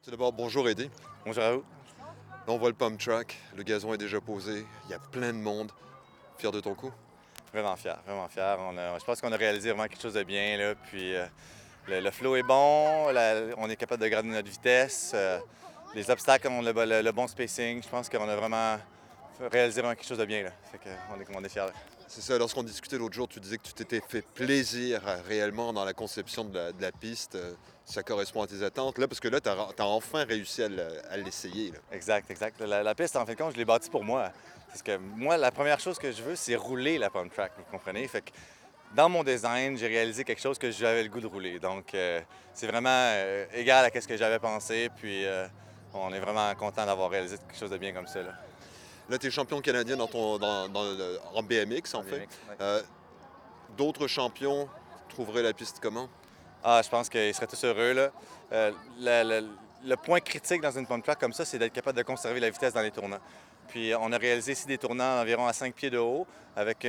Tout d'abord, bonjour Eddie. Bonjour à vous. Là, on voit le pump track, le gazon est déjà posé, il y a plein de monde. Fier de ton coup? Vraiment fier, vraiment fier. Je pense qu'on a réalisé vraiment quelque chose de bien, là. Puis le flow est bon, on est capable de garder notre vitesse. Les obstacles ont le bon spacing. Je pense qu'on a vraiment réalisé vraiment quelque chose de bien, là. Fait qu'on est fiers. C'est ça, lorsqu'on discutait l'autre jour, tu disais que tu t'étais fait plaisir réellement dans la conception de la piste. Ça correspond à tes attentes. Là, parce que là, tu as enfin réussi à l'essayer. Là. Exact, exact. La piste, en fin de compte, je l'ai bâtie pour moi. Parce que moi, la première chose que je veux, c'est rouler la pump track, vous comprenez? Fait que dans mon design, j'ai réalisé quelque chose que j'avais le goût de rouler. Donc, c'est vraiment égal à ce que j'avais pensé. Puis, on est vraiment content d'avoir réalisé quelque chose de bien comme ça, là. Là, tu es champion canadien en BMX, en En fait. BMX, ouais. Euh, D'autres champions trouveraient la piste comment? Ah, je pense qu'ils seraient tous heureux, là. Euh, le point critique dans une pump track comme ça, c'est d'être capable de conserver la vitesse dans les tournants. Puis on a réalisé ici des tournants environ à 5 pieds de haut, avec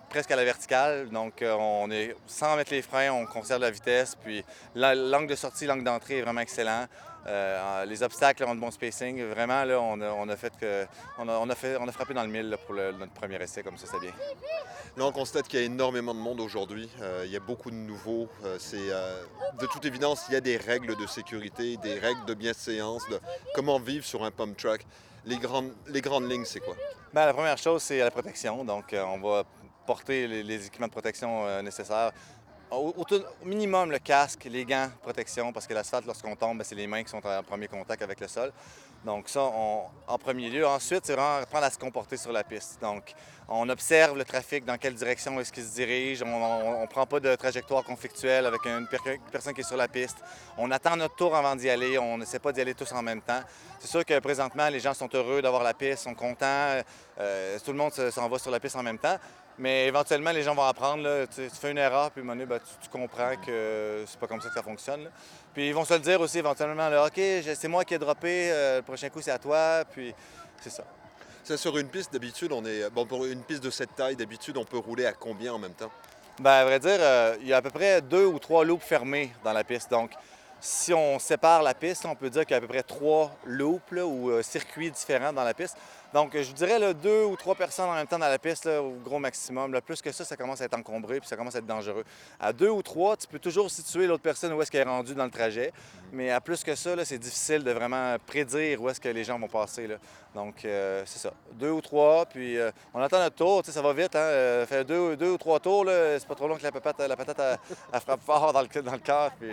presque à la verticale. Donc on est sans mettre les freins, on conserve la vitesse. Puis l'angle de sortie, l'angle d'entrée est vraiment excellent. Les obstacles ont de bon spacing. Vraiment, là, on a frappé dans le mille là, pour notre premier essai, comme ça, c'est bien. Là, on constate qu'il y a énormément de monde aujourd'hui. Il y a beaucoup de nouveaux. De toute évidence, il y a des règles de sécurité, des règles de bienséance, de comment vivre sur un pump track. Les grandes lignes, c'est quoi? Bien, la première chose, c'est la protection. Donc, on va porter les équipements de protection nécessaires. Au minimum, le casque, les gants de protection, parce que l'asphalte, lorsqu'on tombe, bien, c'est les mains qui sont en premier contact avec le sol. Donc, ça, en premier lieu. Ensuite, c'est vraiment apprendre à se comporter sur la piste. Donc, on observe le trafic, dans quelle direction est-ce qu'il se dirige. On ne prend pas de trajectoire conflictuelle avec une personne qui est sur la piste. On attend notre tour avant d'y aller. On n'essaie pas d'y aller tous en même temps. C'est sûr que présentement, les gens sont heureux d'avoir la piste, sont contents. Tout le monde s'en va sur la piste en même temps. Mais éventuellement, les gens vont apprendre. Là, tu fais une erreur, puis ben, tu comprends que c'est pas comme ça que ça fonctionne. Là. Puis ils vont se le dire aussi éventuellement. Là, OK, c'est moi qui ai droppé, le prochain coup, c'est à toi. Puis c'est ça. Ça, sur une piste, d'habitude, pour une piste de cette taille, d'habitude, on peut rouler à combien en même temps? Ben, à vrai dire, il y a à peu près 2 ou 3 loops fermés dans la piste. Donc, si on sépare la piste, on peut dire qu'il y a à peu près 3 loops là, ou circuits différents dans la piste. Donc, je dirais là, 2 ou 3 personnes en même temps dans la piste, là, au gros maximum. Là, plus que ça commence à être encombré puis ça commence à être dangereux. À 2 ou 3, tu peux toujours situer l'autre personne où est-ce qu'elle est rendue dans le trajet. Mais à plus que ça, là, c'est difficile de vraiment prédire où est-ce que les gens vont passer. Là. Donc, c'est ça. 2 ou 3, puis on attend notre tour. Tu sais, ça va vite. Hein? Fait 2 ou 3 tours, là, c'est pas trop long que la patate elle frappe fort dans le cœur. Puis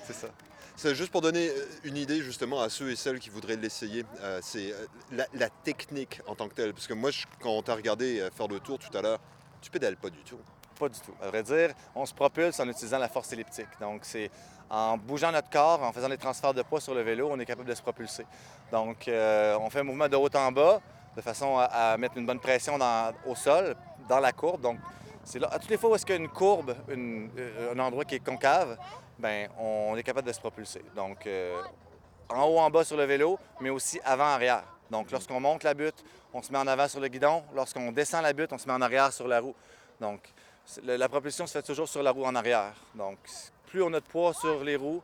c'est ça. C'est juste pour donner une idée justement à ceux et celles qui voudraient l'essayer. C'est la technique en tant que telle. Parce que moi, quand on t'a regardé faire le tour tout à l'heure, tu pédales pas du tout. Pas du tout. À vrai dire, on se propulse en utilisant la force elliptique. Donc, c'est en bougeant notre corps, en faisant des transferts de poids sur le vélo, on est capable de se propulser. Donc, on fait un mouvement de haut en bas de façon à mettre une bonne pression au sol, dans la courbe. Donc, c'est là, à toutes les fois où est-ce qu'il y a une courbe, un endroit qui est concave, ben on est capable de se propulser. Donc, en haut, en bas sur le vélo, mais aussi avant-arrière. Donc, lorsqu'on monte la butte, on se met en avant sur le guidon. Lorsqu'on descend la butte, on se met en arrière sur la roue. Donc, la propulsion se fait toujours sur la roue en arrière. Donc, plus on a de poids sur les roues,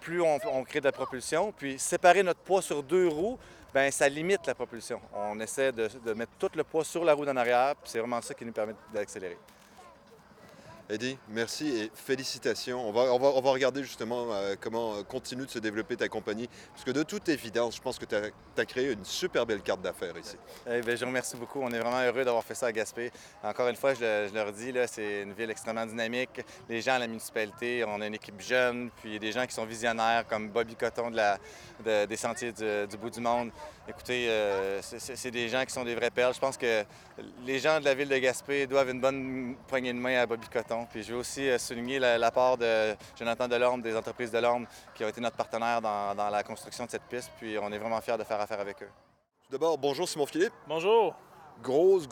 plus on crée de la propulsion. Puis, séparer notre poids sur 2 roues, bien, ça limite la propulsion. On essaie de mettre tout le poids sur la roue d'en arrière, puis c'est vraiment ça qui nous permet d'accélérer. Eddie, merci et félicitations. On va regarder justement comment continue de se développer ta compagnie. Parce que de toute évidence, je pense que tu as créé une super belle carte d'affaires ici. Eh bien, je vous remercie beaucoup. On est vraiment heureux d'avoir fait ça à Gaspé. Encore une fois, je leur dis, là, c'est une ville extrêmement dynamique. Les gens à la municipalité, on a une équipe jeune, puis il y a des gens qui sont visionnaires, comme Bobby Coton des Sentiers du bout du monde. Écoutez, c'est des gens qui sont des vraies perles. Je pense que les gens de la ville de Gaspé doivent une bonne poignée de main à Bobby Coton. Puis je veux aussi souligner l'apport de Jonathan Delorme, des entreprises Delorme, qui ont été notre partenaire dans la construction de cette piste. Puis on est vraiment fiers de faire affaire avec eux. Tout d'abord, bonjour Simon Philippe. Bonjour. Grosse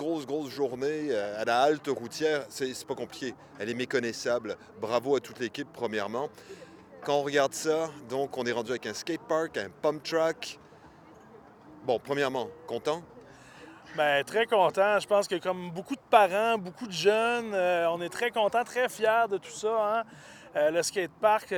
journée à la halte routière. C'est pas compliqué. Elle est méconnaissable. Bravo à toute l'équipe, premièrement. Quand on regarde ça, donc on est rendu avec un skatepark, un pump track. Bon, premièrement, content? Bien, très content. Je pense que comme beaucoup de parents, beaucoup de jeunes, on est très contents, très fiers de tout ça. Hein? Le skatepark,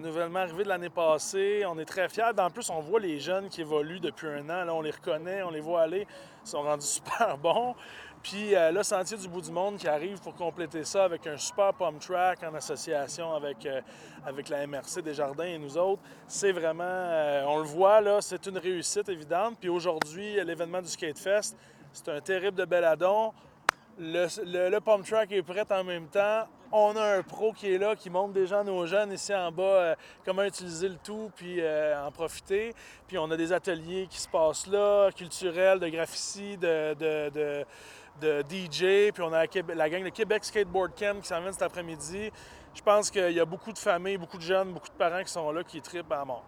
nouvellement arrivé de l'année passée, on est très fiers. En plus, on voit les jeunes qui évoluent depuis un an. Là, on les reconnaît, on les voit aller. Ils sont rendus super bons. Puis le Sentier du bout du monde qui arrive pour compléter ça avec un super pump track en association avec la MRC Desjardins et nous autres. C'est vraiment, on le voit, là, c'est une réussite évidente. Puis aujourd'hui, l'événement du Skate Fest, c'est un terrible de beladon. Le pump track est prêt en même temps. On a un pro qui est là, qui montre déjà à nos jeunes ici en bas comment utiliser le tout puis en profiter. Puis on a des ateliers qui se passent là, culturels, de graffiti, de DJ. Puis on a la gang de Québec Skateboard Camp qui s'en vient cet après-midi. Je pense qu'il y a beaucoup de familles, beaucoup de jeunes, beaucoup de parents qui sont là, qui trippent à mort.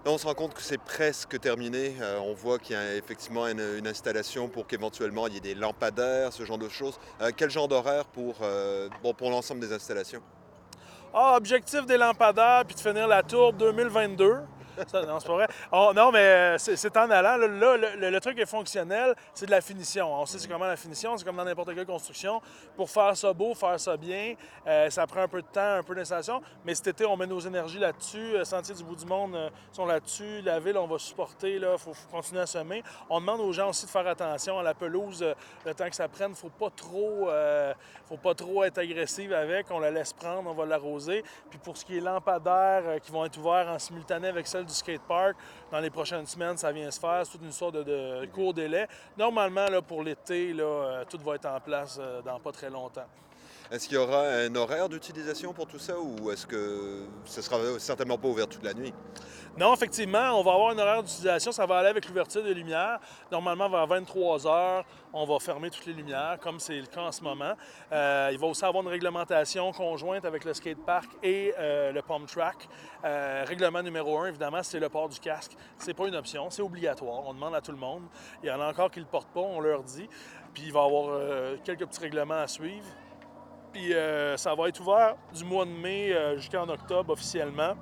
Là, on se rend compte que c'est presque terminé. On voit qu'il y a effectivement une installation pour qu'éventuellement il y ait des lampadaires, ce genre de choses. Quel genre d'horaire pour l'ensemble des installations? Objectif des lampadaires, puis de finir la tour 2022. Ça, non, c'est pas vrai. Non, mais c'est en allant. Là, le truc est fonctionnel, c'est de la finition. On sait c'est comment la finition, c'est comme dans n'importe quelle construction. Pour faire ça beau, faire ça bien, ça prend un peu de temps, un peu d'installation. Mais cet été, on met nos énergies là-dessus. Sentier du bout du monde sont là-dessus. La ville, on va supporter. Il faut continuer à semer. On demande aux gens aussi de faire attention à la pelouse. Le temps que ça prenne, faut pas trop être agressif avec. On la laisse prendre, on va l'arroser. Puis pour ce qui est lampadaires qui vont être ouverts en simultané avec celle du skatepark, dans les prochaines semaines, ça vient se faire. C'est toute une sorte de court délai. Normalement, là, pour l'été, tout va être en place dans pas très longtemps. Est-ce qu'il y aura un horaire d'utilisation pour tout ça ou est-ce que ce sera certainement pas ouvert toute la nuit? Non, effectivement, on va avoir un horaire d'utilisation. Ça va aller avec l'ouverture des lumières. Normalement, vers 23 h, on va fermer toutes les lumières, comme c'est le cas en ce moment. Il va aussi avoir une réglementation conjointe avec le skatepark et le pump track. Règlement numéro 1, évidemment, c'est le port du casque. C'est pas une option, c'est obligatoire. On demande à tout le monde. Il y en a encore qui ne le portent pas, on leur dit. Puis il va y avoir quelques petits règlements à suivre. Puis ça va être ouvert du mois de mai jusqu'en octobre officiellement.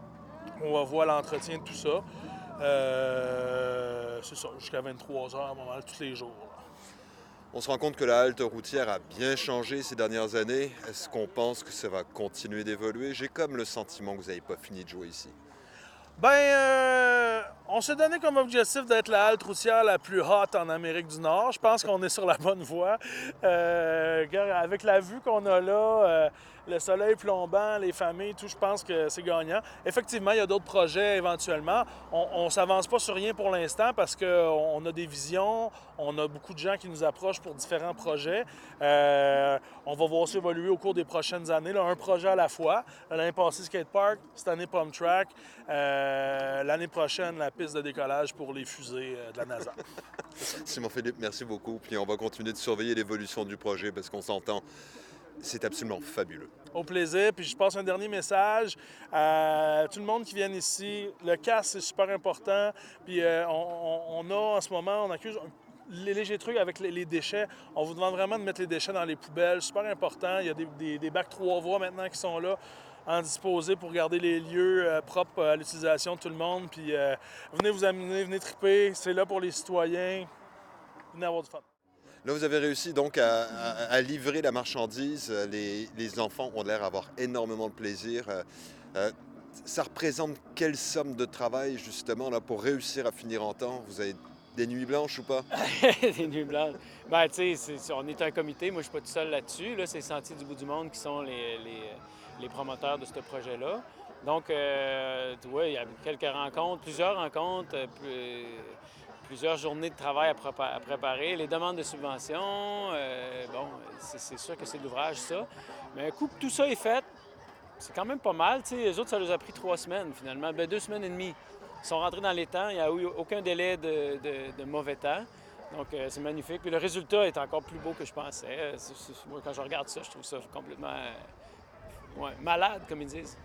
On va voir l'entretien de tout ça. C'est ça, jusqu'à 23 h à un moment, tous les jours. On se rend compte que la halte routière a bien changé ces dernières années. Est-ce qu'on pense que ça va continuer d'évoluer? J'ai comme le sentiment que vous n'avez pas fini de jouer ici. On s'est donné comme objectif d'être la halte routière la plus hot en Amérique du Nord. Je pense qu'on est sur la bonne voie. Avec la vue qu'on a là, le soleil plombant, les familles, tout, je pense que c'est gagnant. Effectivement, il y a d'autres projets éventuellement. On ne s'avance pas sur rien pour l'instant parce qu'on a des visions, on a beaucoup de gens qui nous approchent pour différents projets. On va voir ça évoluer au cours des prochaines années, là, un projet à la fois. L'année passée, Skatepark, cette année, Pump Track. L'année prochaine, la piste de décollage pour les fusées de la NASA. Simon-Philippe, merci beaucoup. Puis on va continuer de surveiller l'évolution du projet parce qu'on s'entend. C'est absolument fabuleux. Au plaisir. Puis je passe un dernier message à tout le monde qui vient ici. Le casque, c'est super important. Puis on a en ce moment, on accuse les légers trucs avec les déchets. On vous demande vraiment de mettre les déchets dans les poubelles. Super important. Il y a des bacs 3 voies maintenant qui sont là, en disposer pour garder les lieux propres à l'utilisation de tout le monde. Puis venez vous amuser, venez triper. C'est là pour les citoyens. Venez avoir du fun. Là, vous avez réussi donc à livrer la marchandise. Les enfants ont l'air d'avoir énormément de plaisir. Ça représente quelle somme de travail, justement, là, pour réussir à finir en temps? Vous avez des nuits blanches ou pas? Des nuits blanches. Tu sais, on est un comité. Moi, je suis pas tout seul là-dessus. Là, c'est Sentier du bout du monde qui sont les promoteurs de ce projet-là. Donc, tu vois, il y a quelques rencontres, plusieurs rencontres, plusieurs journées de travail à préparer, les demandes de subventions. C'est sûr que c'est de l'ouvrage, ça. Mais un coup que tout ça est fait, c'est quand même pas mal. Tu sais, les autres, ça leur a pris 3 semaines, finalement. 2 semaines et demie. Ils sont rentrés dans les temps. Il n'y a eu aucun délai de mauvais temps. Donc, c'est magnifique. Puis le résultat est encore plus beau que je pensais. Moi, quand je regarde ça, je trouve ça complètement malade, comme ils disent.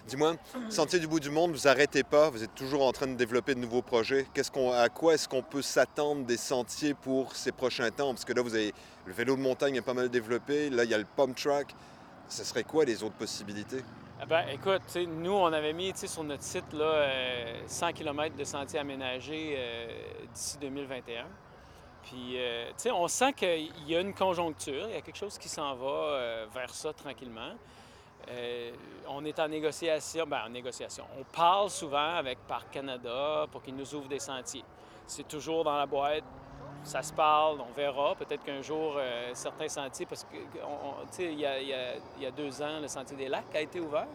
Dis-moi, Sentier du bout du monde, vous n'arrêtez pas, vous êtes toujours en train de développer de nouveaux projets. À quoi est-ce qu'on peut s'attendre des sentiers pour ces prochains temps? Parce que là, vous avez le vélo de montagne est pas mal développé, là, il y a le pump track. Ce serait quoi les autres possibilités? Écoute, nous, on avait mis sur notre site là, 100 km de sentiers aménagés d'ici 2021. Puis, on sent qu'il y a une conjoncture, il y a quelque chose qui s'en va vers ça tranquillement. On est en négociation, On parle souvent avec Parc Canada pour qu'ils nous ouvrent des sentiers. C'est toujours dans la boîte, ça se parle, on verra. Peut-être qu'un jour, certains sentiers, parce que, il y a 2 ans, le Sentier des Lacs a été ouvert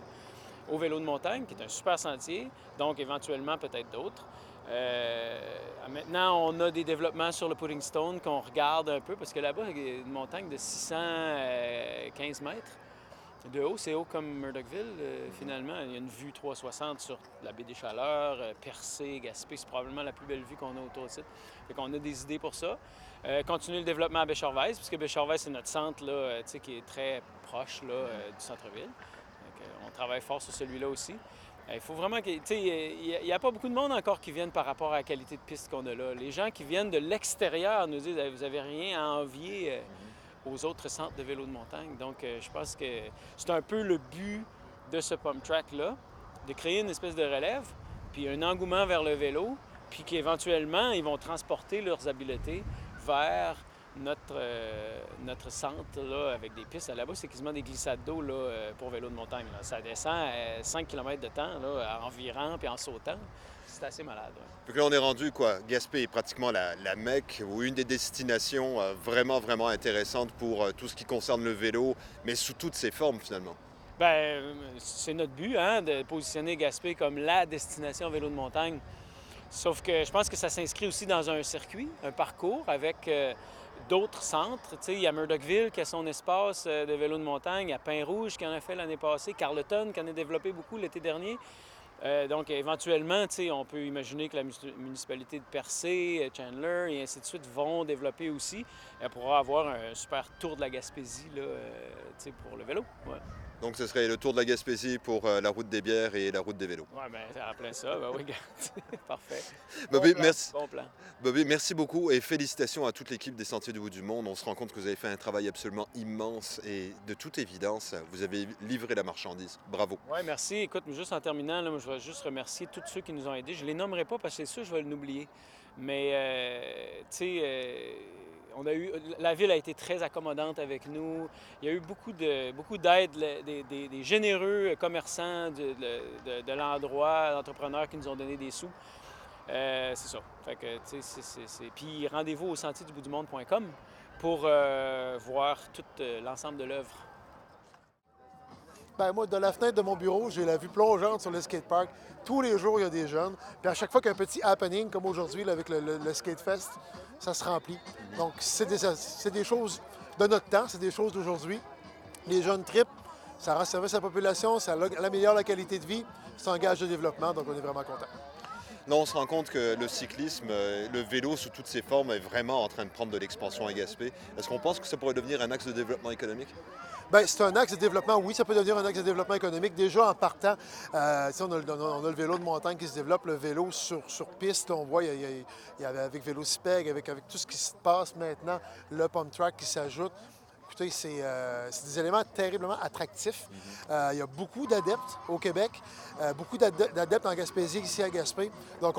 au vélo de montagne, qui est un super sentier, donc éventuellement peut-être d'autres. Maintenant, on a des développements sur le Pudding Stone qu'on regarde un peu, parce que là-bas, il y a une montagne de 615 mètres de haut. C'est haut comme Murdochville, finalement. Il y a une vue 360 sur la baie des Chaleurs, Percé, Gaspé. C'est probablement la plus belle vue qu'on a autour de ça. Fait qu'on a des idées pour ça. Continuer le développement à Béchervaise, puisque Béchervaise, c'est notre centre là, qui est très proche là, du centre-ville. On travaille fort sur celui-là aussi. Il faut vraiment que, il n'y a pas beaucoup de monde encore qui viennent par rapport à la qualité de piste qu'on a là. Les gens qui viennent de l'extérieur nous disent vous n'avez rien à envier aux autres centres de vélo de montagne. Donc, je pense que c'est un peu le but de ce pump track-là, de créer une espèce de relève, puis un engouement vers le vélo, puis qu'éventuellement, ils vont transporter leurs habiletés vers notre centre là, avec des pistes. Là-bas, c'est quasiment des glissades d'eau là, pour vélo de montagne. Là. Ça descend 5 km de temps là, en virant puis en sautant. C'est assez malade. Ouais. Donc là, on est rendu, quoi? Gaspé est pratiquement la Mecque ou une des destinations vraiment, vraiment intéressantes pour tout ce qui concerne le vélo, mais sous toutes ses formes, finalement. Bien, c'est notre but, hein, de positionner Gaspé comme la destination vélo de montagne. Sauf que je pense que ça s'inscrit aussi dans un circuit, un parcours avec d'autres centres. Il y a Murdochville qui a son espace de vélo de montagne, il y a Pin-Rouge qui en a fait l'année passée, Carleton qui en a développé beaucoup l'été dernier. Donc, éventuellement, on peut imaginer que la municipalité de Percé, Chandler et ainsi de suite vont développer aussi. Elle pourra avoir un super tour de la Gaspésie là, pour le vélo. Ouais. Donc, ce serait le tour de la Gaspésie pour la route des bières et la route des vélos. Oui, bien, en plein ça. Ben oui, parfait. Bobby, plan, merci. Bon plan. Bobby, merci beaucoup et félicitations à toute l'équipe des Sentiers du Bout du Monde. On se rend compte que vous avez fait un travail absolument immense et de toute évidence, vous avez livré la marchandise. Bravo. Oui, merci. Écoute, juste en terminant, là, moi, je vais juste remercier tous ceux qui nous ont aidés. Je ne les nommerai pas parce que c'est sûr que je vais l'oublier. Mais, la ville a été très accommodante avec nous. Il y a eu beaucoup d'aide des généreux commerçants de l'endroit, d'entrepreneurs qui nous ont donné des sous. C'est ça. Fait que, Puis rendez-vous au sentierduboutdumonde.com pour voir tout l'ensemble de l'œuvre. Bien, moi, de la fenêtre de mon bureau, j'ai la vue plongeante sur le skatepark. Tous les jours, il y a des jeunes. Puis à chaque fois qu'il y a un petit happening, comme aujourd'hui là, avec le Skate-Fest, ça se remplit. Donc, c'est des choses de notre temps, c'est des choses d'aujourd'hui. Les jeunes trippent, ça rend service à la population, ça améliore la qualité de vie, c'est un gage de développement, donc on est vraiment contents. Là, on se rend compte que le cyclisme, le vélo sous toutes ses formes est vraiment en train de prendre de l'expansion à Gaspé. Est-ce qu'on pense que ça pourrait devenir un axe de développement économique? Bien, c'est un axe de développement, oui, ça peut devenir un axe de développement économique. Déjà, en partant, on a le vélo de montagne qui se développe, le vélo sur piste. On voit, il y a avec Vélocipègue, avec tout ce qui se passe maintenant, le pump track qui s'ajoute. Écoutez, c'est des éléments terriblement attractifs. Il y a beaucoup d'adeptes au Québec, beaucoup d'adeptes en Gaspésie, ici à Gaspé. Donc,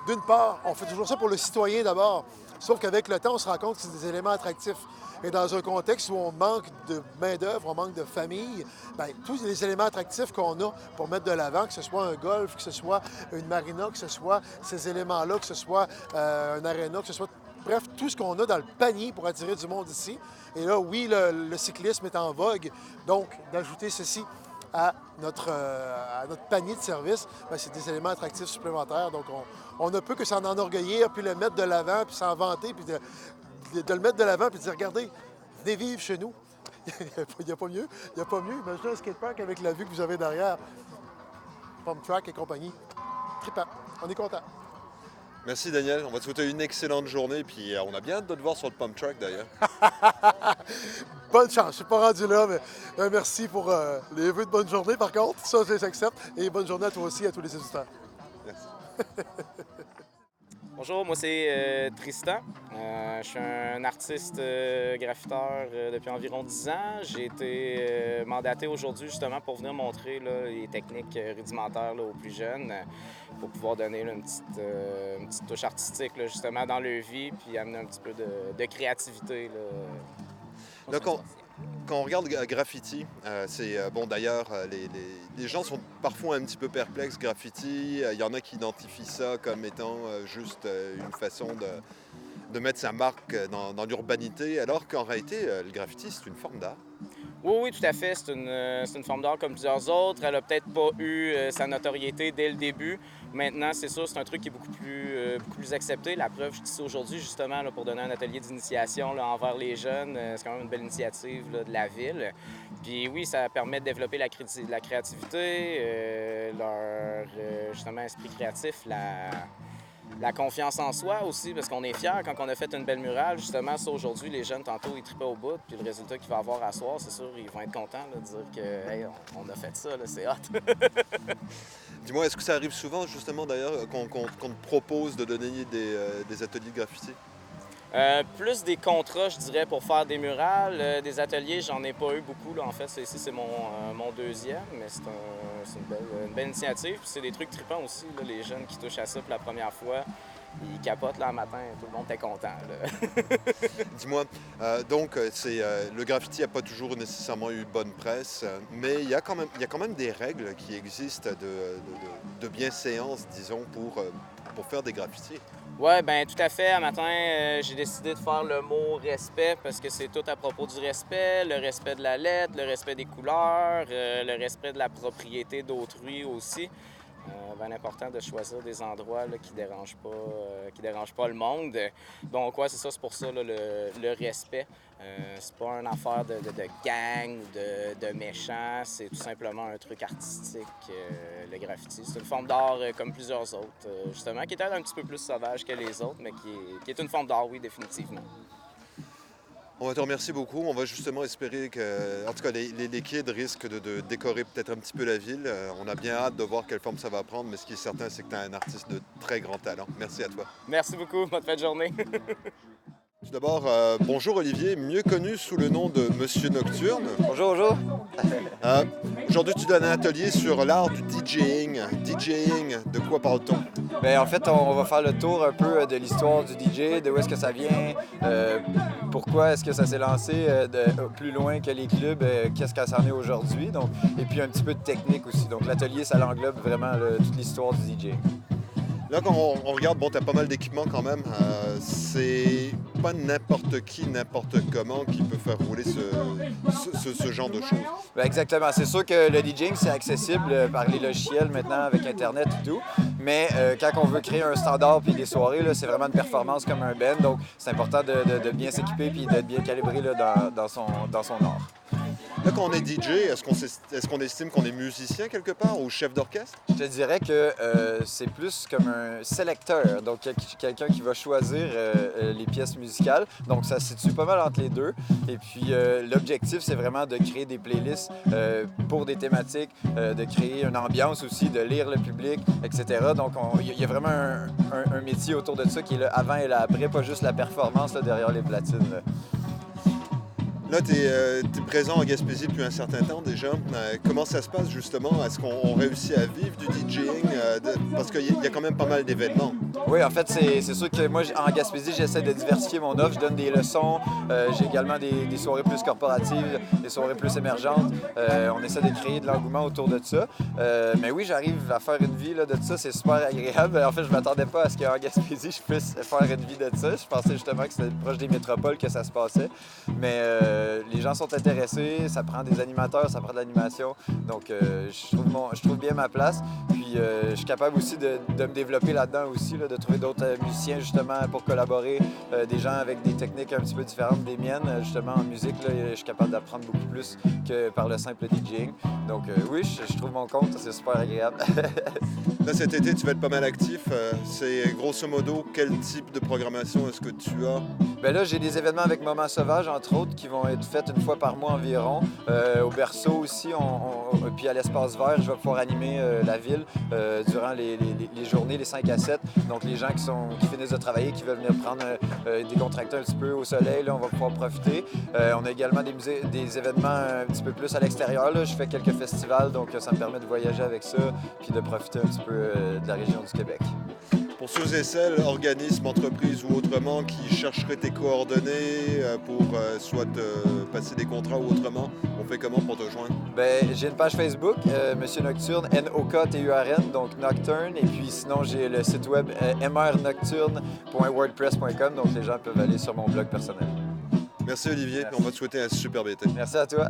d'une part, on fait toujours ça pour le citoyen d'abord. Sauf qu'avec le temps, on se rend compte que c'est des éléments attractifs. Et dans un contexte où on manque de main-d'œuvre, on manque de famille, bien, tous les éléments attractifs qu'on a pour mettre de l'avant, que ce soit un golf, que ce soit une marina, que ce soit ces éléments-là, que ce soit un aréna, que ce soit... Bref, tout ce qu'on a dans le panier pour attirer du monde ici. Et là, oui, le cyclisme est en vogue. Donc, d'ajouter ceci à notre panier de services, bien, c'est des éléments attractifs supplémentaires. Donc, on ne peut que s'en enorgueillir, puis le mettre de l'avant, puis s'en vanter, puis de le mettre de l'avant, puis de dire, regardez, venez vivre chez nous. Il n'y a pas mieux. Il n'y a pas mieux. Imaginez un skatepark avec la vue que vous avez derrière. Pump track et compagnie. Trippant. On est content. Merci Daniel, on va te souhaiter une excellente journée, puis on a bien hâte de te voir sur le pump track d'ailleurs. Bonne chance, je ne suis pas rendu là, mais merci pour les vœux de bonne journée par contre, ça je les accepte, et bonne journée à toi aussi, à tous les auditeurs. Merci. Bonjour, moi c'est Tristan. Je suis un artiste graffiteur depuis environ 10 ans. J'ai été mandaté aujourd'hui justement pour venir montrer là, les techniques rudimentaires là, aux plus jeunes pour pouvoir donner là, une petite touche artistique là, justement dans leur vie puis amener un petit peu de créativité. Là, Quand on regarde graffiti, bon d'ailleurs, les gens sont parfois un petit peu perplexes. Graffiti, il y en a qui identifient ça comme étant juste une façon de mettre sa marque dans l'urbanité, alors qu'en réalité, le graffiti, c'est une forme d'art. Oui, oui, tout à fait. C'est une forme d'art comme plusieurs autres. Elle n'a peut-être pas eu sa notoriété dès le début. Maintenant, c'est sûr, c'est un truc qui est beaucoup plus accepté. La preuve, je dis ça aujourd'hui, justement, là, pour donner un atelier d'initiation là, envers les jeunes. C'est quand même une belle initiative là, de la ville. Puis oui, ça permet de développer la créativité, leur, justement, esprit créatif, la confiance en soi aussi, parce qu'on est fiers quand on a fait une belle murale. Justement, ça, aujourd'hui, les jeunes, tantôt, ils tripaient au bout, puis le résultat qu'il va avoir à soir, c'est sûr, ils vont être contents là, de dire que hey, on a fait ça, là, c'est hot. Dis-moi, est-ce que ça arrive souvent, justement, d'ailleurs, qu'on te propose de donner des ateliers de graffiti? Plus des contrats, je dirais, pour faire des murales. Des ateliers, j'en ai pas eu beaucoup. Là. En fait, ici, c'est mon deuxième, mais c'est une belle initiative. Puis c'est des trucs trippants aussi. Là, les jeunes qui touchent à ça pour la première fois, ils capotent là, le matin. Tout le monde est content. Là. Dis-moi, donc, le graffiti n'a pas toujours nécessairement eu bonne presse, mais il y a quand même des règles qui existent de bienséance, disons, pour faire des graffitis. Oui, bien tout à fait. Un matin, j'ai décidé de faire le mot respect parce que c'est tout à propos du respect, le respect de la lettre, le respect des couleurs, le respect de la propriété d'autrui aussi. Bien important de choisir des endroits là, qui ne dérangent pas le monde. Donc, ouais, c'est ça, c'est pour ça là, le respect. C'est pas une affaire de gang ou de méchants, c'est tout simplement un truc artistique, le graffiti. C'est une forme d'art comme plusieurs autres, justement, qui est un petit peu plus sauvage que les autres, mais qui est une forme d'art, oui, définitivement. On va te remercier beaucoup. On va justement espérer que, en tout cas, les kids risquent de décorer peut-être un petit peu la ville. On a bien hâte de voir quelle forme ça va prendre, mais ce qui est certain, c'est que tu es un artiste de très grand talent. Merci à toi. Merci beaucoup. Bonne fin de journée. Tout d'abord, bonjour Olivier, mieux connu sous le nom de Monsieur Nocturne. Bonjour, bonjour. Aujourd'hui, tu donnes un atelier sur l'art du DJing. DJing, de quoi parle-t-on? En fait, on va faire le tour un peu de l'histoire du DJ, de où est-ce que ça vient, pourquoi est-ce que ça s'est lancé plus loin que les clubs, qu'est-ce que ça en est aujourd'hui, et puis un petit peu de technique aussi. Donc l'atelier, ça l'englobe vraiment toute l'histoire du DJ. Là, quand on regarde, bon, tu as pas mal d'équipements quand même. C'est pas n'importe qui, n'importe comment qui peut faire rouler ce genre de choses. Exactement. C'est sûr que le DJing, c'est accessible par les logiciels maintenant avec Internet et tout. Mais quand on veut créer un standard puis des soirées, là, c'est vraiment une performance comme un band. Donc, c'est important de bien s'équiper puis d'être bien calibré là, dans son art. Là, quand on est DJ, est-ce qu'on estime qu'on est musicien quelque part ou chef d'orchestre? Je te dirais que c'est plus comme un sélecteur, donc quelqu'un qui va choisir les pièces musicales. Donc ça se situe pas mal entre les deux. Et puis l'objectif, c'est vraiment de créer des playlists pour des thématiques, de créer une ambiance aussi, de lire le public, etc. Donc il y a vraiment un métier autour de ça qui est le avant et le après, pas juste la performance là, derrière les platines. Là. Là, tu es présent en Gaspésie depuis un certain temps déjà. Comment ça se passe justement? Est-ce qu'on réussit à vivre du DJing? Parce qu'il y a quand même pas mal d'événements. Oui, en fait, c'est sûr que moi, en Gaspésie, j'essaie de diversifier mon offre. Je donne des leçons. J'ai également des soirées plus corporatives, des soirées plus émergentes. On essaie de créer de l'engouement autour de ça. Mais oui, j'arrive à faire une vie là, de ça. C'est super agréable. En fait, je ne m'attendais pas à ce qu'en Gaspésie, je puisse faire une vie de ça. Je pensais justement que c'était proche des métropoles que ça se passait. Mais les gens sont intéressés, ça prend des animateurs, ça prend de l'animation. Donc, je trouve bien ma place. Puis, je suis capable aussi de me développer là-dedans aussi, là, de trouver d'autres musiciens justement pour collaborer, des gens avec des techniques un petit peu différentes des miennes. Justement, en musique, là, je suis capable d'apprendre beaucoup plus que par le simple DJing. Donc, oui, je trouve mon compte, c'est super agréable. Là, cet été, tu vas être pas mal actif. C'est grosso modo, quel type de programmation est-ce que tu as? Bien là, j'ai des événements avec Moment Sauvage, entre autres, qui vont être faits une fois par mois environ. Au Berceau aussi, puis à l'Espace Vert, je vais pouvoir animer la ville durant les journées, les 5 à 7. Donc les gens qui finissent de travailler, qui veulent venir prendre décontracter un petit peu au soleil, là, on va pouvoir profiter. On a également des événements un petit peu plus à l'extérieur. Là. Je fais quelques festivals, donc ça me permet de voyager avec ça puis de profiter un petit peu de la région du Québec. Pour ceux et celles, organismes, entreprises ou autrement, qui chercheraient tes coordonnées pour soit passer des contrats ou autrement, on fait comment pour te joindre? Ben, j'ai une page Facebook, Monsieur Nocturne, Nokturn, donc Nocturne. Et puis sinon, j'ai le site web mrnocturne.wordpress.com, donc les gens peuvent aller sur mon blog personnel. Merci Olivier, Merci. on va te souhaiter un superbe été. Merci à toi.